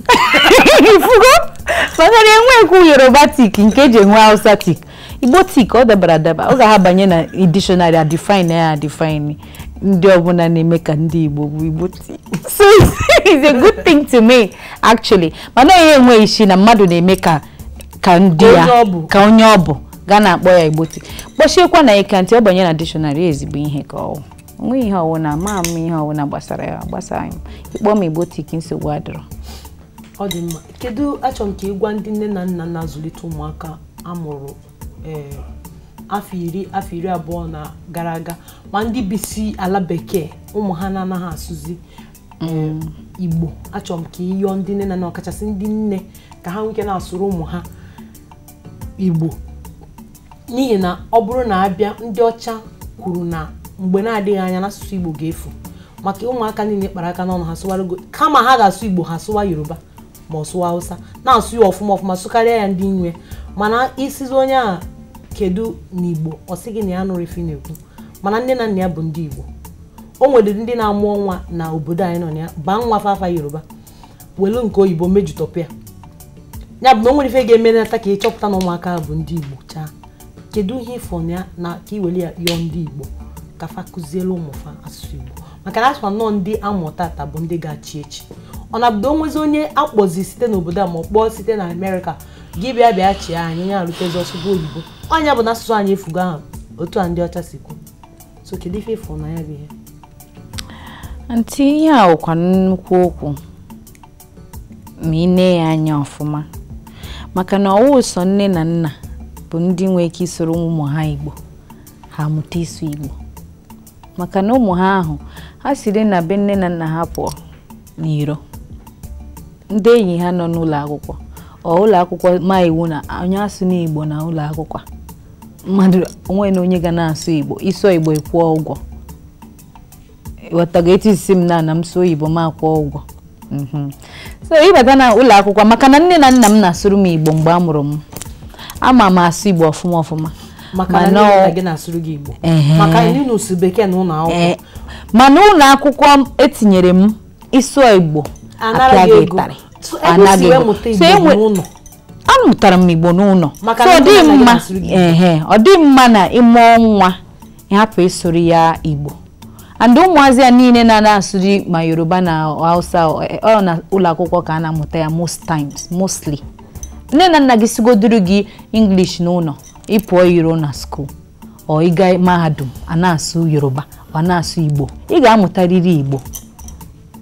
maka na enwekwu Yoruba tik nke eji enwe Hausa tik Igbo tik ọ dabara adaba ọ ga-ha banye na dictionary define ya define ndị ọbụla na-eme ka ndị Igbo bụ Igbo tik so it's a good thing to me actually mana onye enwe isi na mmadụ na-eme ka ndị ya ka onye ọ bụ ga na-akpọ ya Igbo tik kpọchiekwa na ekantị ọ banye na dictionary ezigbo ihe ka ọ onwe ihe ọwụna ma m ihe ọwụna gbasara ya gbasara m ịkpọ m Igbo tik nsogbu adịrọ ọ dị mma kedu achọrọ m ka ịgwa ndị nne na nna na-azụlite ụmụaka amụrụ afọ iri abụọ na gara aga ma ndị bisi ala bekee ụmụ ha na-anaghị asụzi Igbo achọrọ m ka ịyọ ndị nne na ọkachasị ndị nne ka ha nwike na-asụrụ ụmụ ha Igbo n'ihi na ọ bụrụ na abịa ndị ọcha kwuru na mgbe na-adịghị anya n'asụsụ Igbo ga-efu maka ụmụaka niile kpara aka n'ọnụ ha sụwarago kama ha ga-asụ Igbo ha sụwa Yoruba ma ọ sụwa Hausa na-asụ ya ọfụma sụkarịa ya ndị nwe mana isizi onye a kedu n'Igbo ọ sị gị na ya nụrụ ife na-ekwu mana nne na nna ya bụ ndị Igbo o nwere ndị na-amụ nwa na obodo anyị nọ ya baa nwa fafa Yoruba welu nke oyibo mejutọpịa ya bụ na o nwere ife ga-emenata ka ịchọpụta na ụmụaka bụ ndị Igbo chaa kedu ihe ịfọ ya na ka iweli ya yọọ ndị Igbo ka fa kụzielu ụmụfa asụsụ Igbo maka na asụsụ nọ ndị amụtata bụ ndị ga-achị echi ọ na-abụdo onwezi onye akpọzi site n'obodo a ma ọ kpọọ site na Amerịka gị bịa chịa anyị ya arụtezi ọsụgbo oyibo ọnya bụ na asụsụ anyị efugo ahụ otu a ndị ọcha si kwu so kedu ife ịfọ na ya bụ ihe Anti ihe a ọkwa nnukwu okwu ma ị nee ya anya ọfụma maka na ọwụ sọ nne na nna bụ ndị nwee ike isoro ụmụ ha Igbo ha mụta ịsụ Igbo maka na ụmụ ha ahụ ha siri na be nne na nna ha pụọ n'iro ndị enyi ha nọ n'ụlọ akwụkwọ ụlọ akwụkwọ ma iwu na onye asụ n'Igbo na ụlọ akwụkwọ mmadụ onwe na onye ga na-asụ Igbo iso Igbo ịkwụọ ụgwọ watago etisi m na m so Igbo ma kwụọ ụgwọ so ịbata na ụlọ akwụkwọ maka na nne na nna m na-asụrụ m Igbo mgbe a mụrụ m ama m asụ Igbo ọfụma maka na gị na-asụrụ gị Igbo maka ndị n'usu bekee na ụlọ akwụkwọ mana ụlọ akwụkwọ etinyere m ịsụ Igbo anaghị ego anaghị ego amụtara m Igbo n'ụlọ so ọ dị mma na ịmụ nwa ịhapụ ịsụrụ ya Igbo and ụmụazị ya niile na-asụrụ ma Yoruba na Hausa ọ na ụlọ akwụkwọ ka a na-amụta ya mostly nne na nna gị sigoduru gị English n'ụlọ ịpụọ iro na school ọ ịga mahadum a na-asụ Yoruba ọ na-asụ Igbo ị ga-amụtarịrị Igbo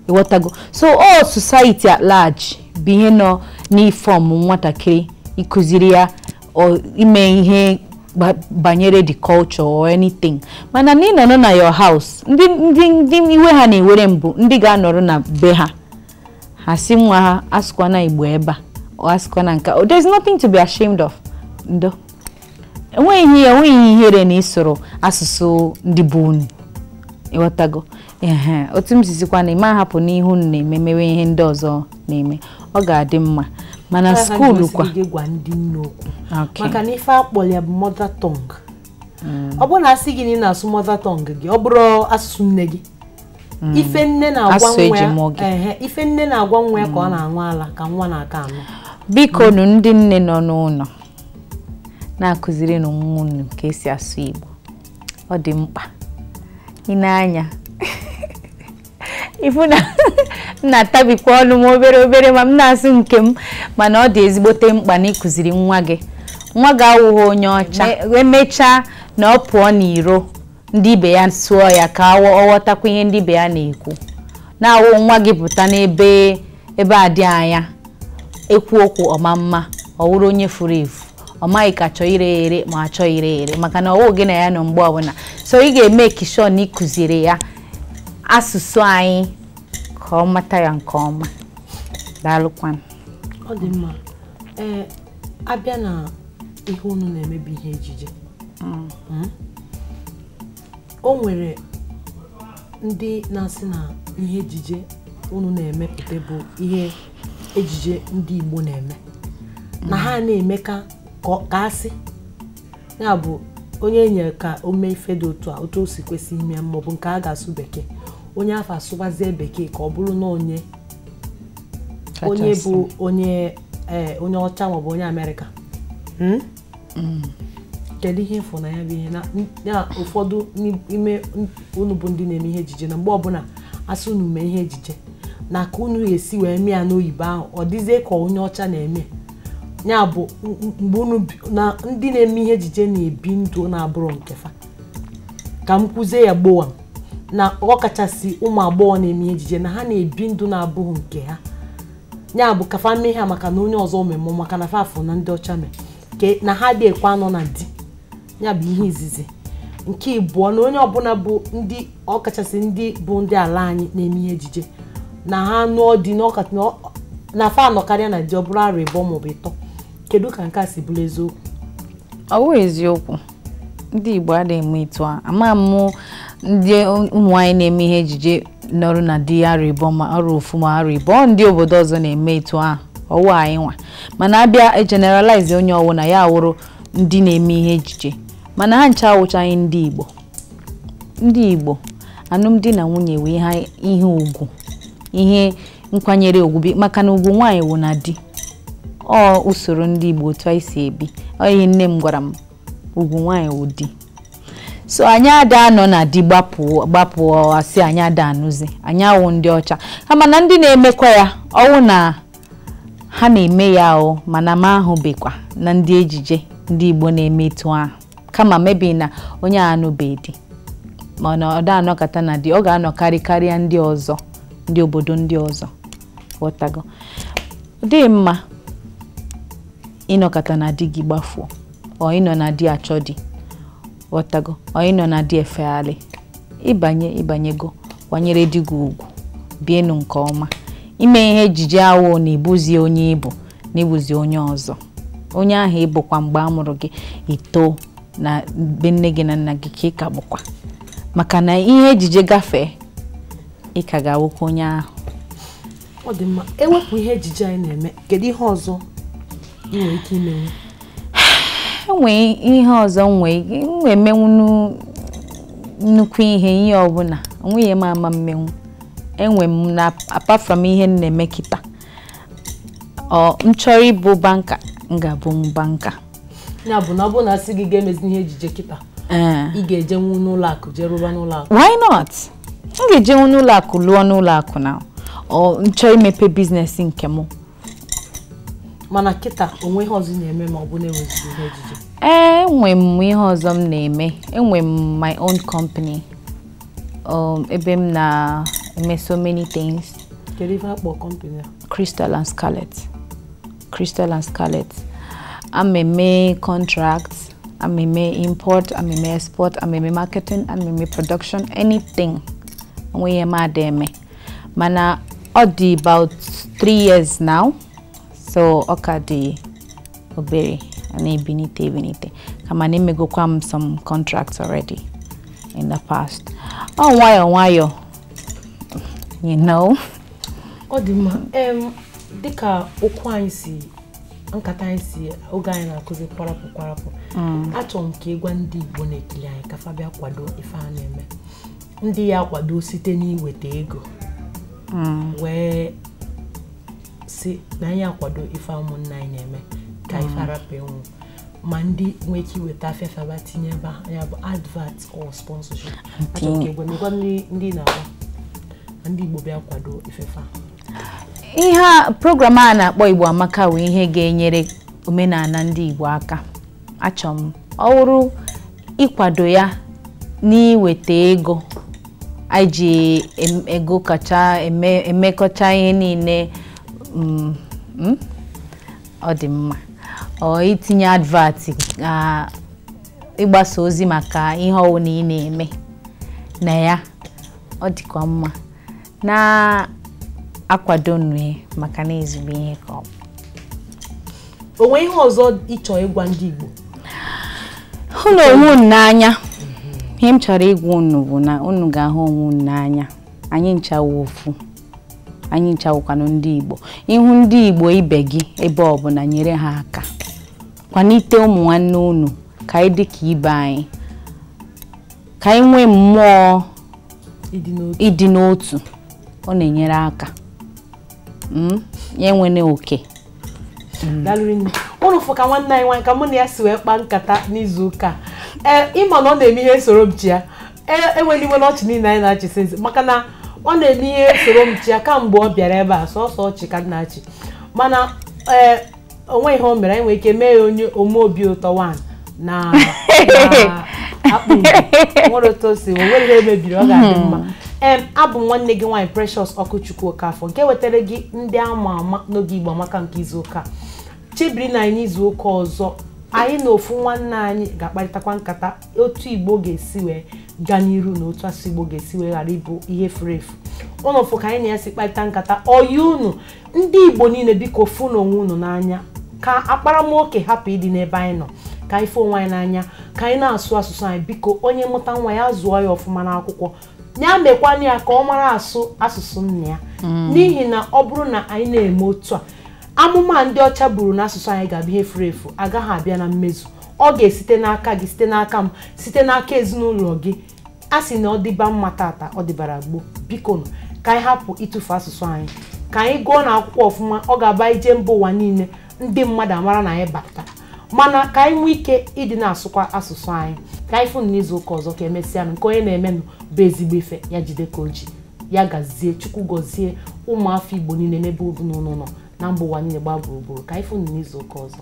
ịghọtago so all society at large bụ ihe nọ n'ifọm nwatakịrị ịkụziri ya ime ihe banyere the culture or anything mana na ị nọ na your house ndị iwe ha na-ewere mbụ ndị ga-anọrọ na be ha si nwa ha asụkwana Igbo ebe a ọ asụkwana nke there's nothing to be ashamed of ndo enweghị ihere na ịsụrụ asụsụ ndị bụ unu ịghọtago otu m sisikwa na ịma hapụ n'ihu na-eme mewe ihe ndị ọzọ na-eme ọ ga-adị mma mana skuulu kwa maka na ife akpọrọ ya bụ mother tongue ọ bụrụ na asị gị na ị na-asụ mother tongue gị ọ bụrụ asụsụ nne gị ife nne na-agwa nwa ya ka ọ na-aṅụ ala ka nwa na-aka anụ biko nụ ndị nne nọ n'ụlọ na-akụziri n'nwa unu ka esi asụ Igbo ọ dị mkpa ị na-anya ifu na-atabikwa ọnụ m obere ma m na-asụ nke m mana ọ dị ezigbote mkpa na ịkụziri nwa gị awụghị onye ọcha emechaa na ọ pụọ n'iro ndị ibe ya sụọ ya ka ọ ghọtakwa ihe ndị ibe ya na-ekwu na-awụ nwa gị pụta n'ebe adị anya ekwu okwu ọma mma ọ wụrụ onye furu efu ọ maghị ka chọọ ire ere ma achọ ire ere maka na ọwụ gị na ya nọ mgbe ọbụla so ị ga-eme kishọ na ịkụziri ya asụsụ anyị ka ọ mata ya nke ọma daalụkwan ọ dị mma abịa na ihe unu na-emebi ihe ejije o nwere ndị na-asị na ihe ejije unu na-emepụta bụ ihe ejije ndị Igbo na-eme na ha na-eme ka asị ya bụ onye enyere ka o mee ife dị otu o si kwesị ime ma ọ bụ nke a ga-asụ bekee onye afọ asụbazie bekee ka ọ bụrụ na onye bụ onye ọcha ma ọ bụ onye Amerịka kedu ihe ịfụ na ya bụ ihe na ụfọdụ n'ime unu bụ ndị na-eme ihe ejije na mgbe ọbụla asị unu mee ihe ejije na ka unu esi wee mee ya n'oyibo ahụ ọ dịzie ka onye ọcha na-eme ya bụ mgbe unu na ndị na-eme ihe ejije na-ebi ndụ na-abụrụ nkefa ka m kwuzie ya gbowa na ọ kachasị ụmụ agbọghọ na-eme ihe ejije na ha na-ebi ndụ na-abụghị nke ha ya bụ kafa mmehie maka na onye ọzọ mmemme maka na fafụ na ndị ọcha mee na ha dị ekwe anọ na di ya bụ ihe izizi nke ịbụọ na onye ọbụla bụ ndị ọkachasị ndị bụ ndị ala anyị na-eme ihe ejije na ha nụọ dị na fa anọkarịa na dị ọ bụrụ arụ ịbọ maọbụ ịtọ kedu ka nke a si bụrụ eziokwu? Ọ bụ eziokwu, ndị Igbo adịghị eme etu a. Ama m ndị ụmụ nwaanyị na-eme ihe ejije nọrụ na di arụ ịbọ ma arụ ofu ma arụ ịbọ, ndị obodo ọzọ na-eme etu a ọwụ anyị nwa. Mana abịa generalize onye ọwụ na ya wụrụ ndị na-eme ihe ejije, mana ha ncha awụchaghị ndị Igbo. Ndị Igbo alụmdi na nwunye wee ihe ugwu, ihe nkwanyere ugwu, maka na ugwu nwaanyị wụ na di. Ọ usoro ndị Igbo otu anyị si ebi. Ọ ihe nne m gwara m, ugwu nwaanyị wụ di. So anyị ada anọ na di gbapụ asị anyị ada anụzi, anyị awụ ndị ọcha. Kama na ndị na-emekwa ya ọwụ na ha na-eme ya o, mana ma ahụbekwa na ndị ejije ndị Igbo na-eme etu ahụ. Kama mebi na onye anụbe di, mana ọ da anọkata na di, ọ ga-anọkarị karịa ndị ọzọ, ndị obodo ndị ọzọ. Ghọtago? Ọ dị mma ịnọkata na di gị gbafuo, ọ ịnọ na di achọ di. Ghọtago? Ọ ịnọ na di efegharị, ịbanyego kwanyere di gị ugwu, bienu nke ọma. Ime ihe ejije awụ na ibuzi onye ibu na ibuzi onye ọzọ. Onye ahụ ịbụkwa mgbe a mụrụ gị ito na be nne gị na nna gị ka ị ka bụkwa, maka na ihe ejije gafee ị ka ga-awụkwa onye ahụ. Ọ dị mma, ewepụ ihe ejije anyị na-eme, kedu ihe ọzọ ị nwere ike imenwu? Enwe ihe ọzọ nwe emenwu nnukwu ihe ọbụla onweghị m ama mmenwu. Enwe m na apart from ihe m na-eme kịta, m chọrọ ịbụ banka, m ga-abụ banka. Ya bụ na ọ bụ na asị gị ga-emezi ihe ejije kịta, ị ga-ejenwu n'ụlọ akụ, jee rụba n'ụlọ akụ. Why not? M ga-ejenwu n'ụlọ akụ, lụọ n'ụlọ akụ na m chọọ imepe biznes nke m. Mana kịta onwe ihe ọzọ na-eme ma ọ bụ na-enweghị ihe ejije? Enwe m ihe ọzọ m na-eme. Enwe m my own company. Ebe m na-eme so many things. Kedu ife akpọ company? Crystal and Scarlet. Crystal and Scarlet. I'm contracts, I'm import, I'm export, I'm marketing, I'm production, anything. We am Mana already about 3 years now. So okadi obere and ebinite. Kama nime go kwam some contracts already in the past. Oh why you know. Odima dịka okwu anyị si nkata anyị si oge anyị na-akụzi kwarapụ achọrọ m ka ịgwa ndị Igbo na-ekili anyị ka fa bịa kwado ife a na-eme. Ndị ya kwado site n'iweta ego wee si na anyị akwado ife ụmụnna anyị na-eme ka ife arapụ enwu, ma ndị nwee ike iweta afịa ba tinye ebe ya bụ advert or sponsorship. Achọrọ ka ịgwa ndị na-agba ndị Igbo bịa kwado ifefa. Ihe program a na-akpọ Igbo Amaka wee ihe ga-enyere omenala ndị Igbo aka. Achọrọ m ọrụ ịkwado ya n'iweta ego. Anyị ji ego kacha emekọcha ihe niile. Ọ dị mma. Itinye advert, ịgbasa ozi maka ihe ọwụ na ị na-eme na ya. Ọ dịkwa mma. Na akwado nwe maka na ezigbo ihe ka ọ. Onwe ihe ọzọ ịchọ ịgwa ndị Igbo? Unu onwe n'anya. Ihe m chọrọ ịgwa unu bụ na unu ga-ahụ onwe n'anya. Anyị nchawo ofu. Anyị nchawokwanụ ndị Igbo. Ihu ndị Igbo ibe gị ebe ọ bụla nyere ha aka. Kwanite ụmụ nwanne unu ka anyị dị ka ibe anyị. Ka anyị nwee mmụọ ịdị n'otu. Ọ na-enyere aka. Ya nwene oke. Dalụrụ unu fụ ka nwanne anyị nwanyị ka mụ na ya si wee kpa nkata n'izu ụka. Ịma na ọ na-eme ihe soro m chi ya. Enweliwe n'ọchị niile anyị na-achị sinzi maka na ọ na-eme ihe soro m chi ya kamgbe ọ bịara ebe a sọsọ ọchị ka na-achị. Mana onwe ihe o mere anyị nwere ike mee ya onye omeobi ụtọ wan na akpụ nwere otu o si nwere ihe mebiri ọ ga-adị mma. Abụ nwanne gị nwaanyị Precious Ọkụchukwu Okafọ nke wetara gị ndị ama ama n'oge Igbo Amaka nke izu ụka. Chebiri na anyị izu ụka ọzọ anyị na ofu nwanne anyị ga-akparịtakwa nkata otu Igbo ga-esi wee gaa n'iru na otu asụsụ Igbo ga-esi wee ghara ịbụ ihe furu efu. Ụnụfụ ka anyị na-esi kparịta nkata ọyị unu ndị Igbo niile biko fụ n'onwe unu n'anya ka akparamoke hapụ ịdị n'ebe anyị nọ ka anyị fụ onwe anyị n'anya ka anyị na-asụ asụsụ anyị biko onye mụta nwa ya zụọ ya ọfụma n'akwụkwọ ya mekwana ya ka ọ mara asụ asụsụ nna ya n'ihi na ọ bụrụ na anyị na-eme otu a amụma ndị ọcha buru n'asụsụ anyị ga-abụ ihe furu efu agaghị abịa na mmezu ọ ga-esite n'aka gị site n'aka m site n'aka ezinụlọ gị a sị na ọ dịba mma tata ọ dịbara gboo biko ka anyị hapụ ịtụfu asụsụ anyị ka anyị gụọ n'akwụkwọ ọfụma ọ ga-aba ije mba ụwa niile ndị mmadụ amara na anyị batara mana ka anyị nwee ike ịdị na-asụkwa asụsụ anyị ka anyị fụ n'izu ụka ọzọ ka emesịa nke onye na-emenụ bụ ezigbo ife ya jide ka o ji ya gazie Chukwu gọzie ụmụafọ Igbo niile n'ebe ọbụla unu nọ na mba ụwa niile gbaa gburugburu ka anyị fụ n'izu ụka ọzọ.